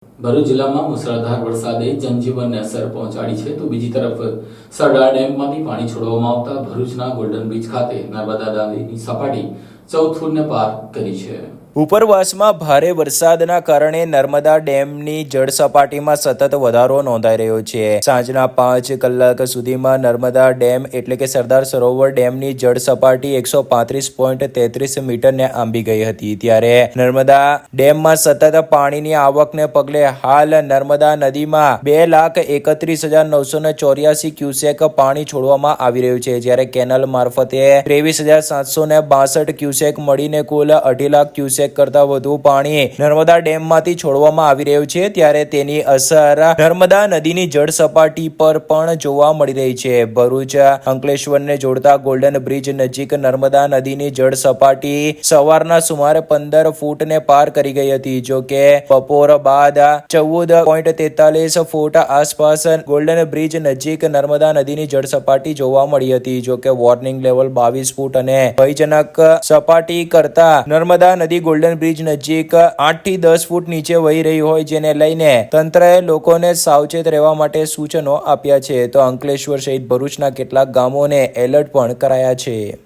ભરૂચ જિલ્લામાં મુસળધાર વરસાદે જનજીવનને અસર પહોંચાડી છે તો બીજી તરફ સરદાર ડેમમાંથી પાણી છોડવામાં આવતા ભરૂચના ગોલ્ડન બ્રિજ ખાતે નર્મદા નદીની સપાટી 14 ફૂટને પાર કરી છે। ઉપરવાસમાં ભારે વરસાદના કારણે નર્મદા ડેમની જળ સપાટીમાં સતત વધારો નોંધાઈ રહ્યો છે। સાંજના 5 કલાક સુધીમાં નર્મદા ડેમ એટલે કે સરદાર સરોવર ડેમની જળ સપાટી 135.33 મીટરને આંબી ગઈ હતી। ત્યારે નર્મદા ડેમમાં સતત પાણીની આવકને પગલે હાલ નર્મદા નદીમાં 2,31,984 ક્યુસેક પાણી છોડવામાં આવી રહ્યું છે, જ્યારે કેનાલ મારફતે 23,762 ક્યુસેક મળીને કુલ 2.5 લાખ ક્યુસેક કરતા વધુ પાણી નર્મદા ડેમમાંથી છોડવામાં આવી રહ્યું છે। ત્યારે તેની અસર નર્મદા નદીની જળ સપાટી પર પણ જોવા મળી રહી છે। ભરૂચ અંકલેશ્વરને જોડતા ગોલ્ડન બ્રિજ નજીક નર્મદા નદીની જળ સપાટી સવારના સુમારે 15 ફૂટને પાર કરી ગઈ હતી, જો કે બપોર બાદ 14.43 ફૂટ આસપાસ ગોલ્ડન બ્રિજ નજીક નર્મદા નદીની જળ સપાટી જોવા મળી હતી। જો કે વોર્નિંગ લેવલ 22 ફૂટ અને ભયજનક સપાટી કરતા નર્મદા નદી ગોલ્ડન બ્રિજ નજીક 8 થી 10 ફૂટ નીચે વહી રહી હોય, જેને લઈને તંત્રએ લોકોને સાવચેત રહેવા માટે સૂચનો આપ્યા છે, તો અંકલેશ્વર સહિત ભરૂચના કેટલાક ગામોને એલર્ટ પણ કરાયા છે।